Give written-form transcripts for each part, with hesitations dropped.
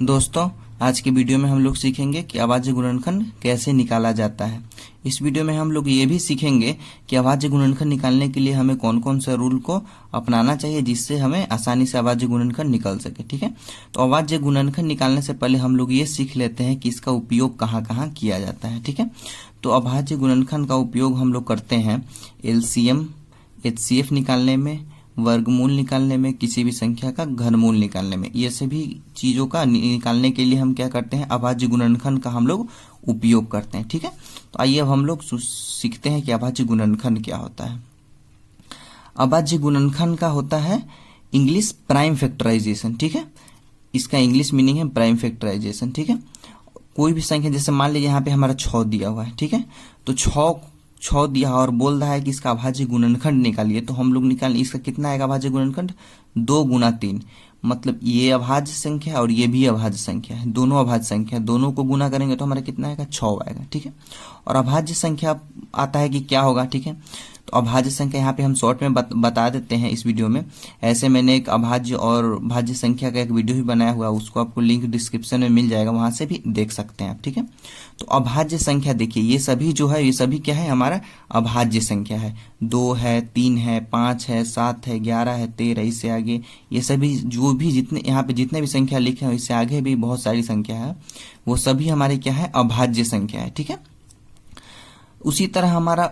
दोस्तों, आज के वीडियो में हम लोग सीखेंगे कि अभाज्य गुणनखंड कैसे निकाला जाता है। इस वीडियो में हम लोग ये भी सीखेंगे कि अभाज्य गुणनखंड निकालने के लिए हमें कौन कौन सा रूल को अपनाना चाहिए जिससे हमें आसानी से अभाज्य गुणनखंड निकल सके। ठीक है, तो अभाज्य गुणनखंड निकालने से पहले हम लोग ये सीख लेते हैं कि इसका उपयोग कहाँ कहाँ किया जाता है। ठीक है, तो अभाज्य गुणनखंड का उपयोग हम लोग करते हैं एलसीएम, एचसीएफ निकालने में, वर्गमूल निकालने में, किसी भी संख्या का घनमूल निकालने में। ये सभी चीजों का निकालने के लिए हम क्या करते हैं, अभाज्य गुणनखंड का हम लोग उपयोग करते हैं। ठीक है, तो आइए अब हम लोग सीखते हैं कि अभाज्य गुणनखंड क्या होता है। अभाज्य गुणनखंड का होता है इंग्लिश प्राइम फैक्टराइजेशन। ठीक है, इसका इंग्लिश मीनिंग है प्राइम फैक्टराइजेशन। ठीक है, कोई भी संख्या, जैसे मान लीजिए यहाँ पे हमारा 6 दिया हुआ है। ठीक है, तो 6 दिया और बोल रहा है कि इसका अभाज्य गुणनखंड निकालिए, तो हम लोग निकाल, इसका कितना आएगा अभाज्य गुणनखंड, 2 गुना 3। मतलब ये अभाज्य संख्या और ये भी अभाज्य संख्या है, दोनों अभाज्य संख्या, दोनों को गुना करेंगे तो हमारा कितना आएगा, 6 आएगा। ठीक है, और अभाज्य संख्या आता है कि क्या होगा। ठीक है, तो अभाज्य संख्या यहाँ पे हम शॉर्ट में बता देते हैं इस वीडियो में। ऐसे मैंने एक अभाज्य और भाज्य संख्या का एक वीडियो भी बनाया हुआ है, उसको आपको लिंक डिस्क्रिप्शन में मिल जाएगा, वहां से भी देख सकते हैं आप। ठीक है, तो अभाज्य संख्या देखिए, ये सभी जो है, ये सभी क्या है, हमारा अभाज्य संख्या है। 2 है, 3 है, 5 है, 7 है, 11 है, 13, इससे आगे ये सभी जो भी जितने यहाँ पे जितने भी संख्या लिखे हैं, इससे आगे भी बहुत सारी संख्या है, वो सभी हमारी क्या है, अभाज्य संख्या है। ठीक है, उसी तरह हमारा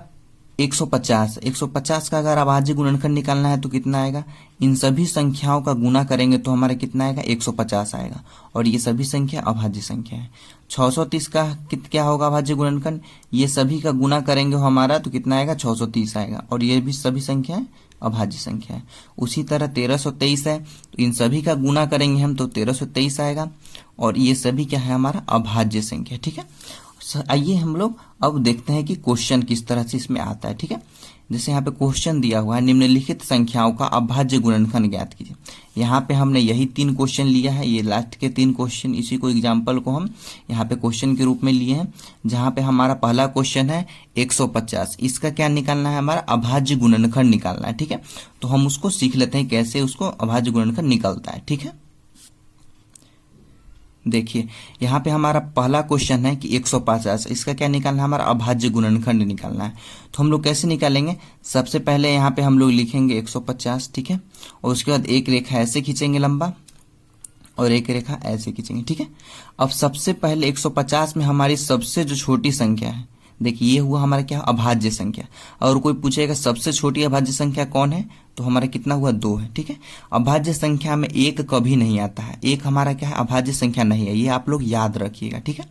150 का अगर अभाज्य गुणनखंड निकालना है तो कितना आएगा, इन सभी संख्याओं का गुना करेंगे तो हमारा कितना आएगा, 150 आएगा, और ये सभी संख्या अभाज्य संख्या है। 630 का क्या होगा अभाज्य गुणनखंड, ये सभी का गुना करेंगे हमारा तो कितना आएगा, 630 आएगा, और ये भी सभी संख्या अभाज्य संख्या है। उसी तरह 1323 है, तो इन सभी का गुना करेंगे हम तो 1323 आएगा, और ये सभी क्या है, हमारा अभाज्य संख्या। ठीक है, आइए हम लोग अब देखते हैं कि क्वेश्चन किस तरह से इसमें आता है। ठीक है, जैसे यहाँ पे क्वेश्चन दिया हुआ है, निम्नलिखित संख्याओं का अभाज्य गुणनखंड ज्ञात कीजिए। यहाँ पे हमने यही 3 क्वेश्चन लिया है, ये लास्ट के 3 क्वेश्चन, इसी को एग्जाम्पल को हम यहाँ पे क्वेश्चन के रूप में लिए हैं। जहाँ पे हमारा पहला क्वेश्चन है 150, इसका क्या निकालना है, हमारा अभाज्य गुणनखंड निकालना है। ठीक है, तो हम उसको सीख लेते हैं कैसे उसको अभाज्य गुणनखंड निकलता है। ठीक है, देखिए यहाँ पे हमारा पहला क्वेश्चन है कि 150, इसका क्या निकालना है, हमारा अभाज्य गुणनखंड निकालना है। तो हम लोग कैसे निकालेंगे, सबसे पहले यहाँ पे हम लोग लिखेंगे 150। ठीक है, और उसके बाद एक रेखा ऐसे खींचेंगे लंबा और एक रेखा ऐसे खींचेंगे। ठीक है, अब सबसे पहले 150 में हमारी सबसे जो छोटी संख्या है, देखिए ये हुआ हमारा क्या, अभाज्य संख्या। और कोई पूछेगा सबसे छोटी अभाज्य संख्या कौन है, तो हमारा कितना हुआ, 2 है। ठीक है, अभाज्य संख्या में 1 कभी नहीं आता है, 1 हमारा क्या है, अभाज्य संख्या नहीं है, ये आप लोग याद रखिएगा। ठीक है,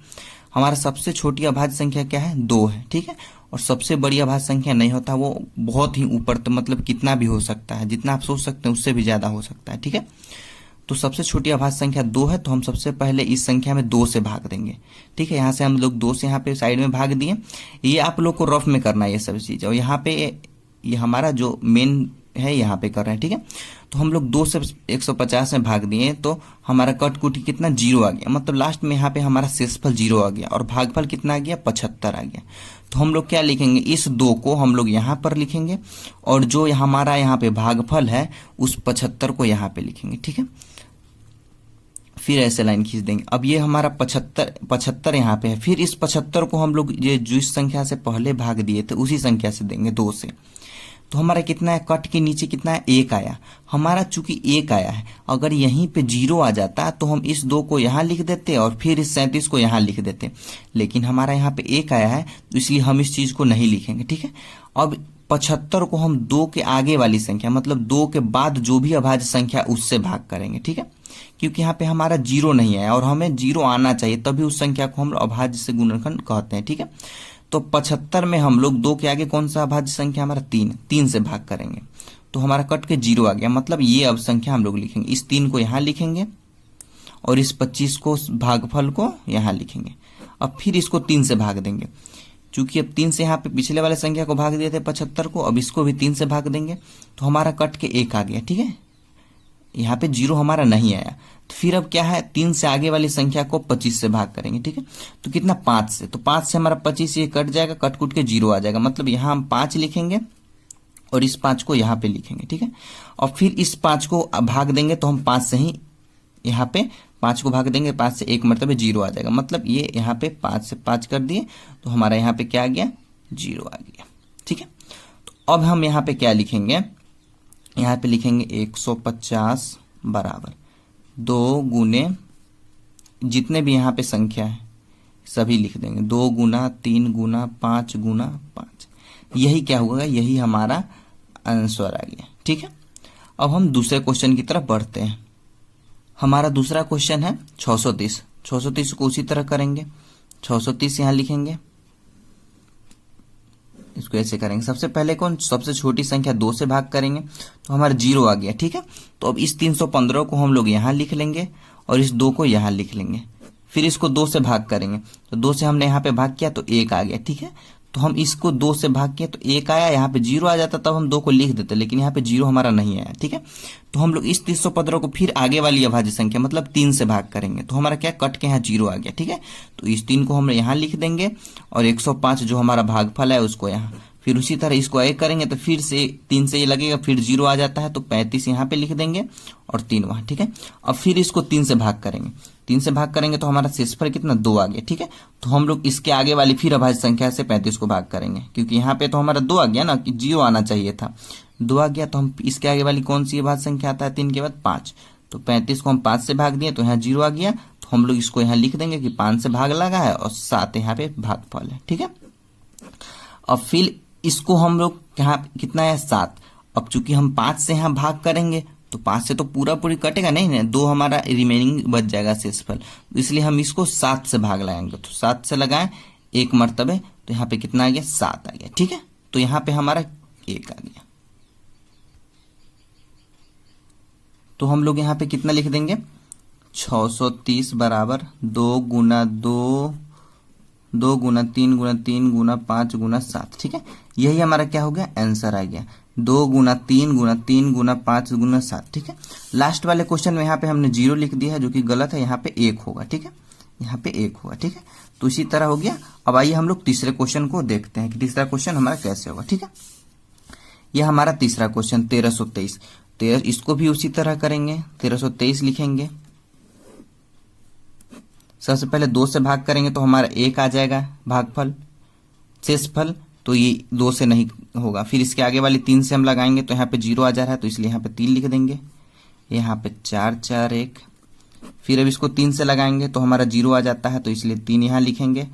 हमारा सबसे छोटी अभाज्य संख्या क्या है, 2 है। ठीक है, और सबसे बड़ी अभाज्य संख्या नहीं होता, वो बहुत ही ऊपर, तो मतलब कितना भी हो सकता है, जितना आप सोच सकते हैं उससे भी ज्यादा हो सकता है। ठीक है, तो सबसे छोटी अभाज्य संख्या 2 है, तो हम सबसे पहले इस संख्या में 2 से भाग देंगे। ठीक है, यहाँ से हम लोग 2 से यहाँ पे साइड में भाग दिए। ये आप लोग को रफ में करना है ये सब चीज, और यहाँ पे ये हमारा जो मेन है यहाँ पे कर रहे हैं। ठीक है, तो हम लोग 2 से 150 में भाग दिए, तो हमारा कट कुटी कितना, 0 आ गया, मतलब लास्ट में यहाँ पे हमारा शेषफल 0 आ गया, और भागफल कितना आ गया, 75 आ गया। तो हम लोग क्या लिखेंगे, इस 2 को हम लोग यहाँ पर लिखेंगे, और जो हमारा यहाँ पे भागफल है उस 75 को यहाँ पे लिखेंगे। ठीक है, फिर ऐसे लाइन खींच देंगे। अब ये हमारा 75 यहाँ पे है, फिर इस 75 को हम लोग ये जिस संख्या से पहले भाग दिए थे उसी संख्या से देंगे, 2 से। तो हमारा कितना है, कट के नीचे कितना है, 1 आया। हमारा चूंकि 1 आया है, अगर यहीं पे 0 आ जाता तो हम इस 2 को यहाँ लिख देते और फिर इस 37 को यहाँ लिख देते, लेकिन हमारा यहाँ पे 1 आया है तो इसलिए हम इस चीज को नहीं लिखेंगे। ठीक है, अब 75 को हम 2 के आगे वाली संख्या, मतलब 2 के बाद जो भी अभाज्य संख्या उससे भाग करेंगे। ठीक है, क्योंकि यहाँ पे हमारा 0 नहीं आया और हमें 0 आना चाहिए, तभी उस संख्या को हम अभाज्य से गुणनखंड कहते हैं। ठीक है, तो 75 में हम लोग 2 के आगे कौन सा अभाज्य संख्या, हमारा 3 से भाग करेंगे, तो हमारा कट के 0 आ गया, मतलब ये अब संख्या हम लोग लिखेंगे, इस 3 को यहाँ लिखेंगे और इस 25 को भागफल को यहाँ लिखेंगे। अब फिर इसको 3 से भाग देंगे, चूंकि अब 3 से यहाँ पे पिछले वाले संख्या को भाग दिए थे 75 को, अब इसको भी 3 से भाग देंगे, तो हमारा कट के 1 आ गया। ठीक है, यहाँ पे 0 हमारा नहीं आया, तो फिर अब क्या है, 3 से आगे वाली संख्या को 25 से भाग करेंगे। ठीक है, तो कितना, 5 से, तो 5 से हमारा 25 ये कट जाएगा, कट कुट के 0 आ जाएगा, मतलब यहाँ हम 5 लिखेंगे और इस 5 को यहाँ पे लिखेंगे। ठीक है, और फिर इस 5 को भाग देंगे तो हम 5 से ही यहाँ पे 5 को भाग देंगे 5 से, एक मरतबे 0 आ जाएगा, मतलब ये यहाँ पे 5 से 5 कर दिए तो हमारा यहाँ पे क्या आ गया, 0 आ गया। ठीक है, तो अब हम यहाँ पे क्या लिखेंगे, यहाँ पे लिखेंगे 150 बराबर 2 गुने जितने भी यहाँ पे संख्या है सभी लिख देंगे, 2 गुना 3 गुना 5 गुना 5, यही क्या होगा, यही हमारा आंसर आ गया। ठीक है, अब हम दूसरे क्वेश्चन की तरफ बढ़ते हैं। हमारा दूसरा क्वेश्चन है 630। 630 को उसी तरह करेंगे, 630 यहाँ लिखेंगे, इसको ऐसे करेंगे। सबसे पहले कौन, सबसे छोटी संख्या 2 से भाग करेंगे तो हमारा 0 आ गया। ठीक है, तो अब इस 315 को हम लोग यहाँ लिख लेंगे और इस 2 को यहाँ लिख लेंगे, फिर इसको 2 से भाग करेंगे तो 2 से हमने यहाँ पे भाग किया तो 1 आ गया। ठीक है, तो हम इसको 2 से भाग किए तो 1 आया, यहाँ पे 0 आ जाता तब हम 2 को लिख देते, लेकिन यहाँ पे 0 हमारा नहीं आया। ठीक है, तो हम लोग इस 315 को फिर आगे वाली अभाज्य संख्या मतलब 3 से भाग करेंगे तो हमारा क्या, कट के यहाँ 0 आ गया। ठीक है, तो इस 3 को हम यहाँ लिख देंगे और 105 जो हमारा भागफल है उसको यहाँ, फिर उसी तरह इसको एक करेंगे तो फिर से 3 से ये लगेगा, फिर 0 आ जाता है तो 35 यहाँ पे लिख देंगे और 3 वहां। ठीक है, अब फिर इसको 3 से भाग करेंगे, 3 से भाग करेंगे तो हमारा शेषफल कितना, 2 आ गया। ठीक है, तो हम लोग इसके आगे वाली फिर अभाज्य संख्या से 35 को भाग करेंगे, क्योंकि यहाँ पे तो हमारा 2 आ गया ना, कि 0 आना चाहिए था, 2 आ गया, तो हम इसके आगे वाली कौन सी अभाज्य संख्या आता है 3 के बाद 5, तो 35 को हम 5 से भाग दिए तो यहाँ 0 आ गया, तो हम लोग इसको यहाँ लिख देंगे कि 5 से भाग लगा है और 7 यहाँ पे भागफल है। ठीक है, अब फिर इसको हम लोग यहाँ कितना है, 7। अब चूंकि हम 5 से यहाँ भाग करेंगे तो 5 से तो पूरा पूरी कटेगा नहीं ना, 2 हमारा रिमेनिंग बच जाएगा शेषफल, इसलिए हम इसको 7 से भाग लगाएंगे, तो 7 से लगाएं एक मरतबे तो यहाँ पे कितना आ गया, 7 आ गया। ठीक है, तो यहाँ पे हमारा 1 आ गया, तो हम लोग यहाँ पे कितना लिख देंगे, 630 बराबर 2 गुना 2 2 गुना 3 गुना 3 गुना 5 गुना 7। ठीक है, यही हमारा क्या हो गया, आंसर आ गया, 2 गुना 3 गुना 3 गुना 5 गुना 7। ठीक है, लास्ट वाले क्वेश्चन में यहाँ पे हमने 0 लिख दिया है जो कि गलत है, यहाँ पे 1 होगा। ठीक है, यहाँ पे 1 होगा। ठीक है, तो इसी तरह हो गया। अब आइए हम लोग तीसरे क्वेश्चन को देखते हैं कि तीसरा क्वेश्चन हमारा कैसे होगा। ठीक है, यह हमारा तीसरा क्वेश्चन 1323। इसको भी उसी तरह करेंगे, 1323 लिखेंगे। सबसे पहले 2 से भाग करेंगे तो हमारा 1 आ जाएगा भागफल, शेषफल, तो ये 2 से नहीं होगा। फिर इसके आगे वाली 3 से हम लगाएंगे तो यहाँ पे 0 आ जा रहा है, तो इसलिए यहाँ पे 3 लिख देंगे, यहाँ पे 4 4 1। फिर अब इसको 3 से लगाएंगे तो हमारा 0 आ जाता है, तो इसलिए 3 यहाँ लिखेंगे,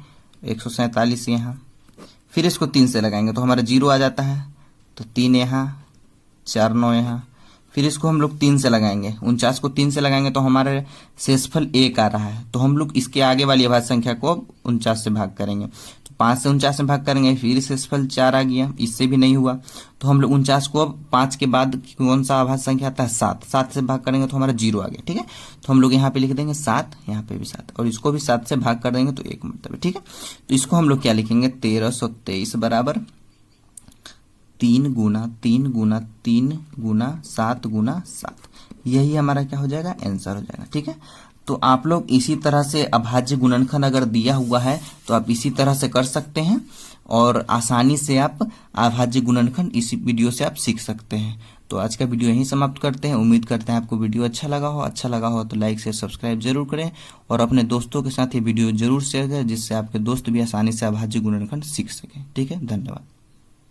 147 यहाँ। फिर इसको 3 से लगाएंगे तो हमारा 0 आ जाता है, तो 3 यहाँ, 4 9 यहाँ। फिर इसको हम लोग 3 से लगाएंगे, 49 को 3 से लगाएंगे तो हमारा शेषफल 1 आ रहा है, तो हम लोग इसके आगे वाली अभाज्य संख्या को अब 49 से भाग करेंगे, तो 5 से 49 में भाग करेंगे, फिर शेषफल 4 आ गया, इससे भी नहीं हुआ, तो हम लोग 49 को अब 5 के बाद कौन सा अभाज्य संख्या आता है, 7 से भाग करेंगे तो हमारा 0 आ गया। ठीक है, तो हम लोग यहाँ पे लिख देंगे 7, यहाँ पे भी 7, और इसको भी 7 से भाग कर देंगे तो 1 मतलब। ठीक है, तो इसको हम लोग क्या लिखेंगे, 1323 बराबर 3 गुना 3 गुना 3 गुना 7 गुना 7, यही हमारा क्या हो जाएगा, आंसर हो जाएगा। ठीक है, तो आप लोग इसी तरह से अभाज्य गुणनखंड अगर दिया हुआ है तो आप इसी तरह से कर सकते हैं और आसानी से आप अभाज्य गुणनखंड इसी वीडियो से आप सीख सकते हैं। तो आज का वीडियो यहीं समाप्त करते हैं। उम्मीद करते हैं आपको वीडियो अच्छा लगा हो तो लाइक शेयर सब्सक्राइब जरूर करें और अपने दोस्तों के साथ ये वीडियो जरूर शेयर करें, जिससे आपके दोस्त भी आसानी से अभाज्य गुणनखंड सीख सकें। ठीक है, धन्यवाद।